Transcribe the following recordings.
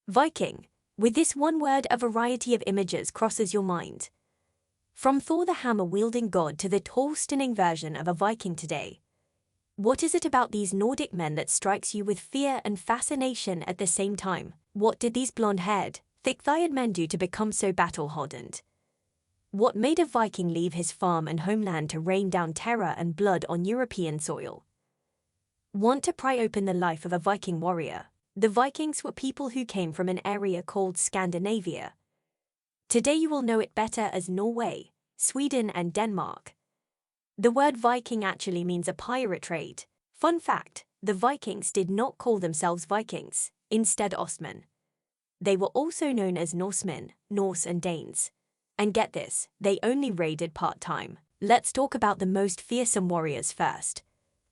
Viking. With this one word, a variety of images crosses your mind. From Thor the hammer-wielding god to the tall-stunning version of a Viking today. What is it about these Nordic men that strikes you with fear and fascination at the same time? What did these blonde-haired, thick-thighed men do to become so battle-hardened? What made a Viking leave his farm and homeland to rain down terror and blood on European soil? Want to pry open the life of a Viking warrior? The Vikings were people who came from an area called Scandinavia. Today you will know it better as Norway, Sweden and Denmark. The word Viking actually means a pirate trade. Fun fact, the Vikings did not call themselves Vikings, instead Ostmen. They were also known as Norsemen, Norse and Danes. And get this, they only raided part-time. Let's talk about the most fearsome warriors first.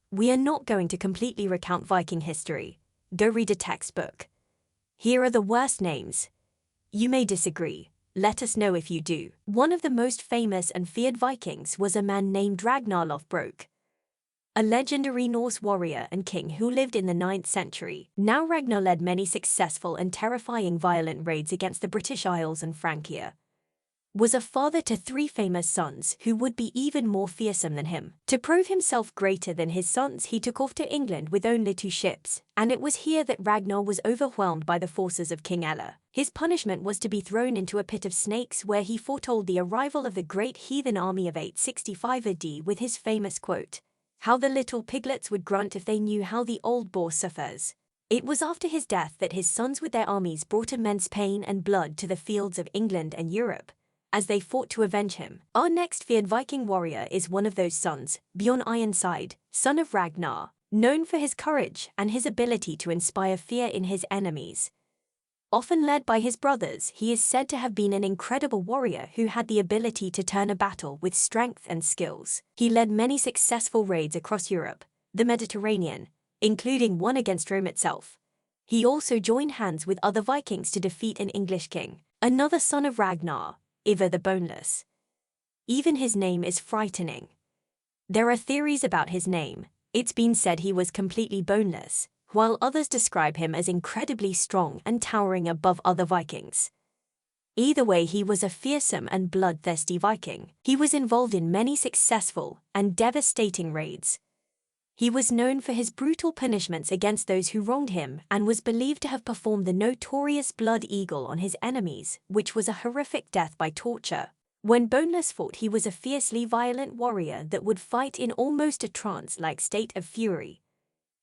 We are not going to completely recount Viking history. Go read a textbook. Here are the worst names. You may disagree. Let us know if you do. One of the most famous and feared Vikings was a man named Ragnar Lothbrok, a legendary Norse warrior and king who lived in the 9th century. Now Ragnar led many successful and terrifying violent raids against the British Isles and Francia. Was a father to 3 famous sons who would be even more fearsome than him. To prove himself greater than his sons, he took off to England with only 2 ships, and it was here that Ragnar was overwhelmed by the forces of King Ella. His punishment was to be thrown into a pit of snakes where he foretold the arrival of the great heathen army of 865 AD with his famous quote, "How the little piglets would grunt if they knew how the old boar suffers." It was after his death that his sons with their armies brought immense pain and blood to the fields of England and Europe, as they fought to avenge him. Our next feared Viking warrior is one of those sons, Bjorn Ironside, son of Ragnar, known for his courage and his ability to inspire fear in his enemies. Often led by his brothers, he is said to have been an incredible warrior who had the ability to turn a battle with strength and skills. He led many successful raids across Europe, the Mediterranean, including one against Rome itself. He also joined hands with other Vikings to defeat an English king, another son of Ragnar, Ivar the Boneless. Even his name is frightening. There are theories about his name. It's been said he was completely boneless, while others describe him as incredibly strong and towering above other Vikings. Either way, he was a fearsome and bloodthirsty Viking. He was involved in many successful and devastating raids. He was known for his brutal punishments against those who wronged him and was believed to have performed the notorious Blood Eagle on his enemies, which was a horrific death by torture. When Boneless fought, he was a fiercely violent warrior that would fight in almost a trance-like state of fury.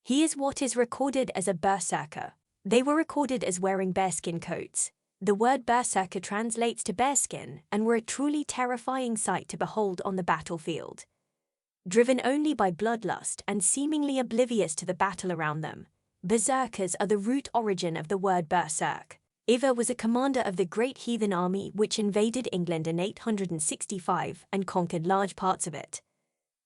He is what is recorded as a berserker. They were recorded as wearing bearskin coats. The word berserker translates to bearskin and were a truly terrifying sight to behold on the battlefield. Driven only by bloodlust and seemingly oblivious to the battle around them, berserkers are the root origin of the word berserk. Ivar was a commander of the great heathen army which invaded England in 865 and conquered large parts of it.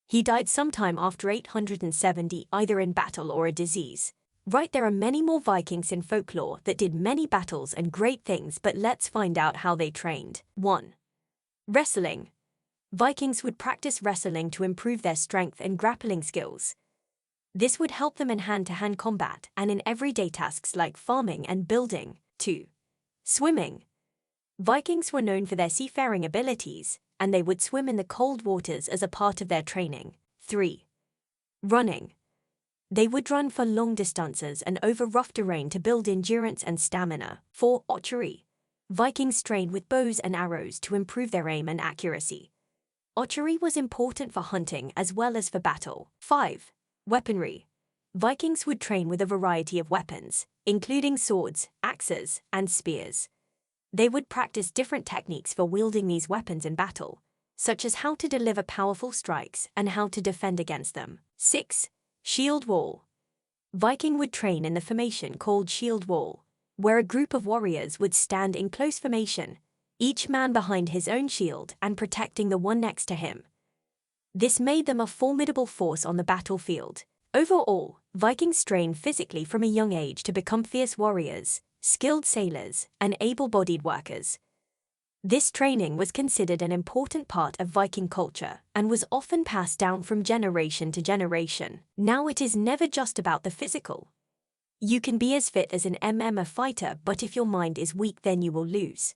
He died sometime after 870, either in battle or a disease. Right, there are many more Vikings in folklore that did many battles and great things, but let's find out how they trained. 1. Wrestling. Vikings would practice wrestling to improve their strength and grappling skills. This would help them in hand-to-hand combat and in everyday tasks like farming and building. 2. Swimming. Vikings were known for their seafaring abilities, and they would swim in the cold waters as a part of their training. 3. Running. They would run for long distances and over rough terrain to build endurance and stamina. 4. Archery. Vikings trained with bows and arrows to improve their aim and accuracy. Archery was important for hunting as well as for battle. 5. Weaponry. Vikings would train with a variety of weapons, including swords, axes, and spears. They would practice different techniques for wielding these weapons in battle, such as how to deliver powerful strikes and how to defend against them. 6. Shield wall. Viking would train in the formation called shield wall, where a group of warriors would stand in close formation, each man behind his own shield and protecting the one next to him. This made them a formidable force on the battlefield. Overall, Vikings trained physically from a young age to become fierce warriors, skilled sailors, and able-bodied workers. This training was considered an important part of Viking culture and was often passed down from generation to generation. Now it is never just about the physical. You can be as fit as an MMA fighter, but if your mind is weak, then you will lose.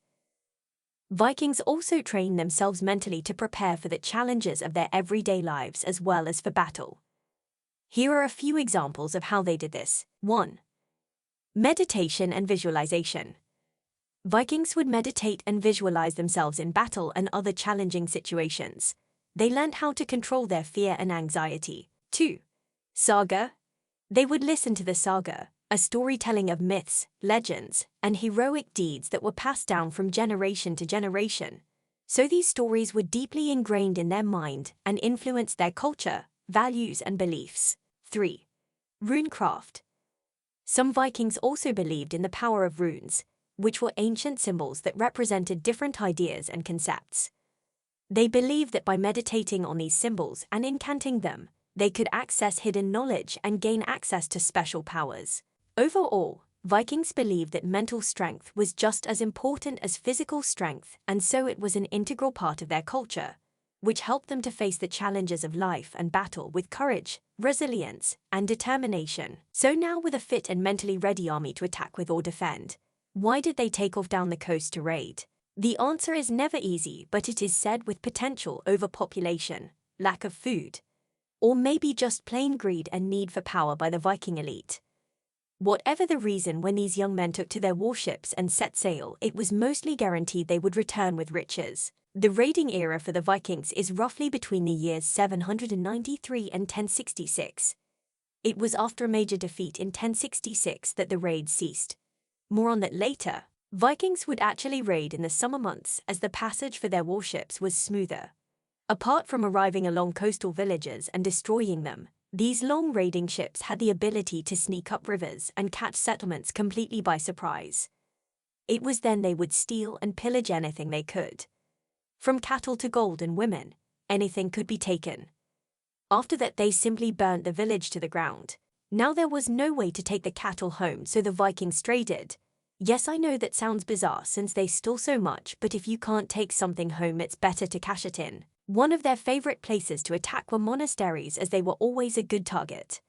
Vikings also trained themselves mentally to prepare for the challenges of their everyday lives as well as for battle. Here are a few examples of how they did this. 1. Meditation and visualization. Vikings would meditate and visualize themselves in battle and other challenging situations. They learned how to control their fear and anxiety. 2. Saga. They would listen to the saga, a storytelling of myths, legends, and heroic deeds that were passed down from generation to generation. So these stories were deeply ingrained in their mind and influenced their culture, values, and beliefs. 3. Runecraft. Some Vikings also believed in the power of runes, which were ancient symbols that represented different ideas and concepts. They believed that by meditating on these symbols and incanting them, they could access hidden knowledge and gain access to special powers. Overall, Vikings believed that mental strength was just as important as physical strength, and so it was an integral part of their culture, which helped them to face the challenges of life and battle with courage, resilience, and determination. So now, with a fit and mentally ready army to attack with or defend, why did they take off down the coast to raid? The answer is never easy, but it is said with potential overpopulation, lack of food, or maybe just plain greed and need for power by the Viking elite. Whatever the reason, when these young men took to their warships and set sail, it was mostly guaranteed they would return with riches. The raiding era for the Vikings is roughly between the years 793 and 1066. It was after a major defeat in 1066 that the raids ceased. More on that later. Vikings would actually raid in the summer months as the passage for their warships was smoother. Apart from arriving along coastal villages and destroying them, these long raiding ships had the ability to sneak up rivers and catch settlements completely by surprise. It was then they would steal and pillage anything they could. From cattle to gold and women, anything could be taken. After that, they simply burnt the village to the ground. Now there was no way to take the cattle home, so the Vikings traded. Yes, I know that sounds bizarre since they stole so much, but if you can't take something home, it's better to cash it in. One of their favorite places to attack were monasteries, as they were always a good target.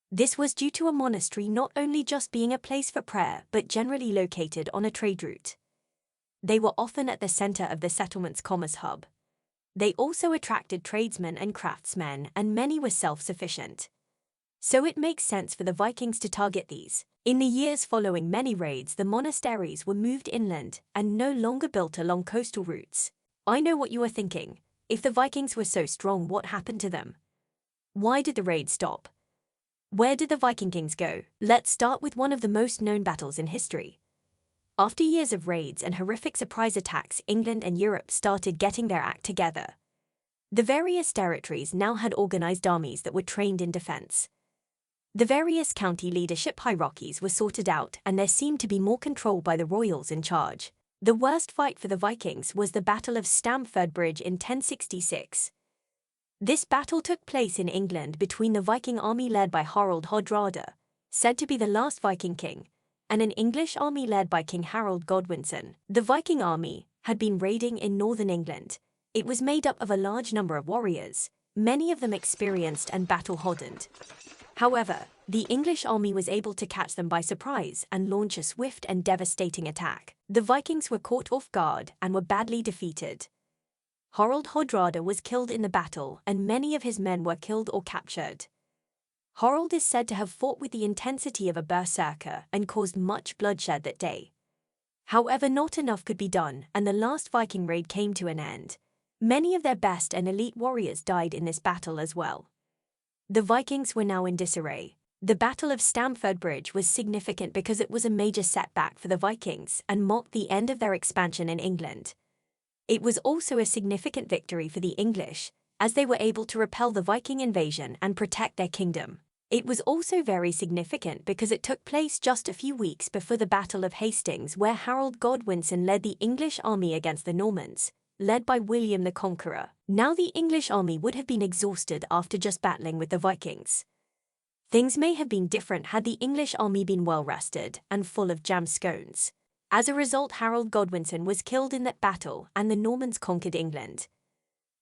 This was due to a monastery not only just being a place for prayer, but generally located on a trade route. They were often at the center of the settlement's commerce hub. They also attracted tradesmen and craftsmen, and many were self-sufficient. So it makes sense for the Vikings to target these. In the years following many raids, the monasteries were moved inland and no longer built along coastal routes. I know what you are thinking. If the Vikings were so strong, what happened to them? Why did the raids stop? Where did the Viking kings go? Let's start with one of the most known battles in history. After years of raids and horrific surprise attacks, England and Europe started getting their act together. The various territories now had organized armies that were trained in defense. The various county leadership hierarchies were sorted out, and there seemed to be more control by the royals in charge. The worst fight for the Vikings was the Battle of Stamford Bridge in 1066. This battle took place in England between the Viking army led by Harald Hardrada, said to be the last Viking king, and an English army led by King Harold Godwinson. The Viking army had been raiding in northern England. It was made up of a large number of warriors, many of them experienced and battle-hardened. However, the English army was able to catch them by surprise and launch a swift and devastating attack. The Vikings were caught off guard and were badly defeated. Harald Hardrada was killed in the battle, and many of his men were killed or captured. Harald is said to have fought with the intensity of a berserker and caused much bloodshed that day. However, not enough could be done, and the last Viking raid came to an end. Many of their best and elite warriors died in this battle as well. The Vikings were now in disarray. The Battle of Stamford Bridge was significant because it was a major setback for the Vikings and marked the end of their expansion in England. It was also a significant victory for the English, as they were able to repel the Viking invasion and protect their kingdom. It was also very significant because it took place just a few weeks before the Battle of Hastings, where Harold Godwinson led the English army against the Normans, led by William the Conqueror. Now the English army would have been exhausted after just battling with the Vikings. Things may have been different had the English army been well rested and full of jam scones. As a result, Harold Godwinson was killed in that battle and the Normans conquered England.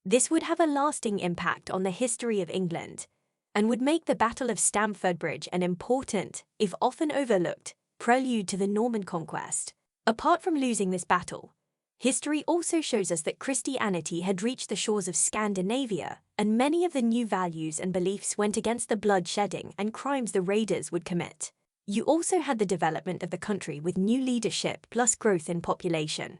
This would have a lasting impact on the history of England, and would make the Battle of Stamford Bridge an important, if often overlooked, prelude to the Norman conquest. Apart from losing this battle, history also shows us that Christianity had reached the shores of Scandinavia, and many of the new values and beliefs went against the bloodshedding and crimes the raiders would commit. You also had the development of the country with new leadership plus growth in population.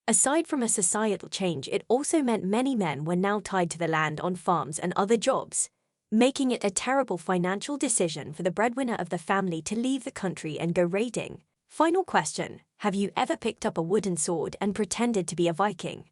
Aside from a societal change, it also meant many men were now tied to the land on farms and other jobs, making it a terrible financial decision for the breadwinner of the family to leave the country and go raiding. Final question: have you ever picked up a wooden sword and pretended to be a Viking?